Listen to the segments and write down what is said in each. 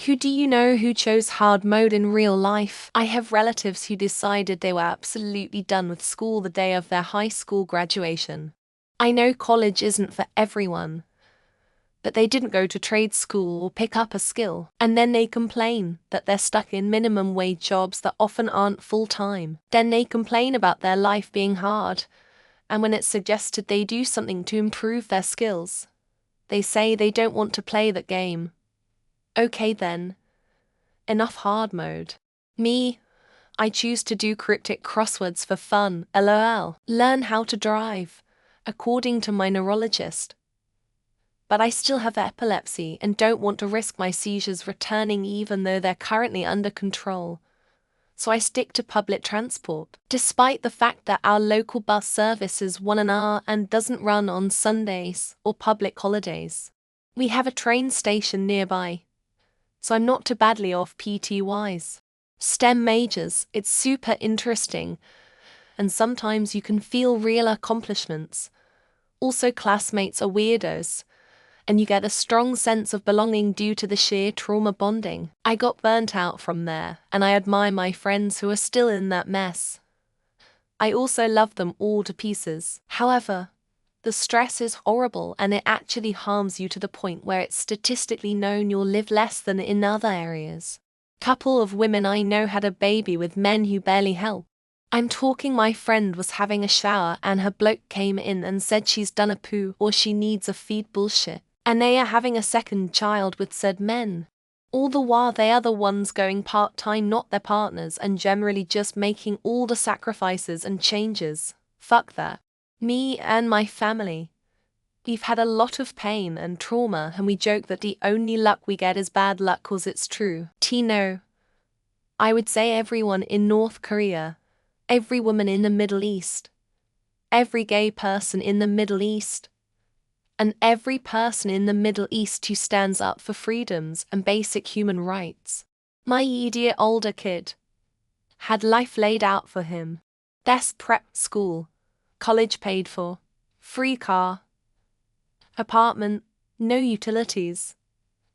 Who do you know who chose hard mode in real life? I have relatives who decided they were absolutely done with school the day of their high school graduation. I know college isn't for everyone, but they didn't go to trade school or pick up a skill, and then they complain that they're stuck in minimum wage jobs that often aren't full-time. Then they complain about their life being hard, and when it's suggested they do something to improve their skills, they say they don't want to play that game. Okay then. Enough hard mode. Me, I choose to do cryptic crosswords for fun, lol. Learn how to drive, according to my neurologist. But I still have epilepsy and don't want to risk my seizures returning even though they're currently under control. So I stick to public transport, despite the fact that our local bus service is 1 hour and doesn't run on Sundays or public holidays. We have a train station nearby, so I'm not too badly off PT-wise. STEM majors, it's super interesting, and sometimes you can feel real accomplishments. Also, classmates are weirdos, and you get a strong sense of belonging due to the sheer trauma bonding. I got burnt out from there, and I admire my friends who are still in that mess. I also love them all to pieces. However, the stress is horrible and it actually harms you to the point where it's statistically known you'll live less than in other areas. Couple of women I know had a baby with men who barely help. I'm talking my friend was having a shower and her bloke came in and said she's done a poo or she needs a feed bullshit. And they are having a second child with said men. All the while they are the ones going part-time, not their partners, and generally just making all the sacrifices and changes. Fuck that. Me and my family, we've had a lot of pain and trauma, and we joke that the only luck we get is bad luck cause it's true. No. I would say everyone in North Korea, every woman in the Middle East, every gay person in the Middle East, and every person in the Middle East who stands up for freedoms and basic human rights. My idiot older kid had life laid out for him. Best prep school, college paid for, free car, apartment, no utilities,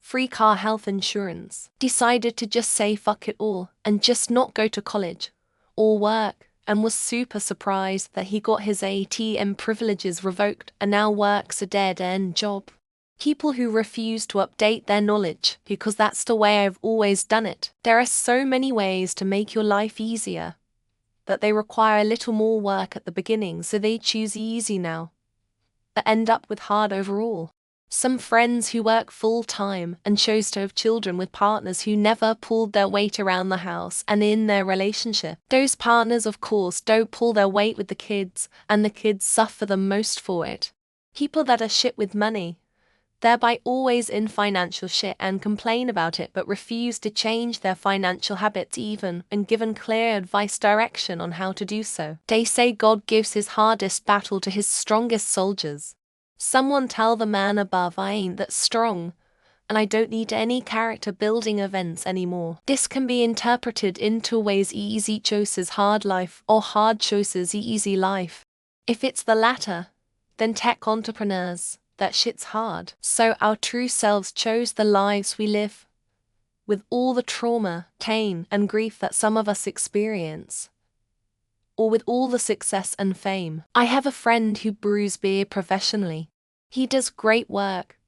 free car health insurance. Decided to just say fuck it all and just not go to college or work, and was super surprised that he got his ATM privileges revoked and now works a dead-end job. People who refuse to update their knowledge because that's the way I've always done it. There are so many ways to make your life easier, but they require a little more work at the beginning, so they choose easy now, but end up with hard overall. Some friends who work full-time and chose to have children with partners who never pulled their weight around the house and in their relationship. Those partners, of course, don't pull their weight with the kids, and the kids suffer the most for it. People that are shit with money, thereby always in financial shit and complain about it but refuse to change their financial habits even and given clear advice direction on how to do so. They say God gives his hardest battle to his strongest soldiers. Someone tell the man above I ain't that strong, and I don't need any character building events anymore. This can be interpreted in two ways: easy choices hard life or hard choices easy life. If it's the latter, then tech entrepreneurs, that shit's hard. So our true selves chose the lives we live, with all the trauma, pain, and grief that some of us experience, or with all the success and fame. I have a friend who brews beer professionally. He does great work,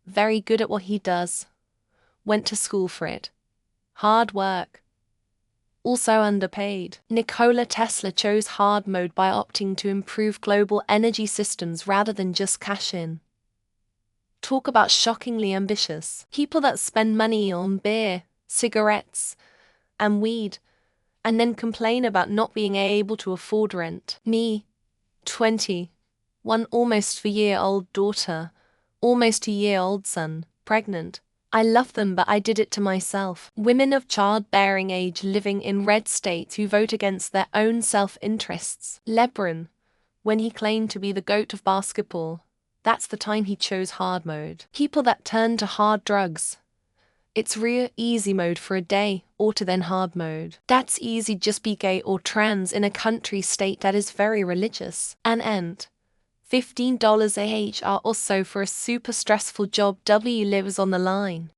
very good at what he does, went to school for it, hard work, also underpaid. Nikola Tesla chose hard mode by opting to improve global energy systems rather than just cash in. Talk about shockingly ambitious. People that spend money on beer, cigarettes, and weed, and then complain about not being able to afford rent. Me, 20, one almost 4-year-old daughter, almost 2-year-old son, pregnant. I love them, but I did it to myself. Women of childbearing age living in red states who vote against their own self-interests. LeBron, when he claimed to be the GOAT of basketball, that's the time he chose hard mode. People that turn to hard drugs, it's real easy mode for a day, or to then hard mode. That's easy, just be gay or trans in a country state that is very religious. And $15 AHR or so for a super stressful job W lives on the line.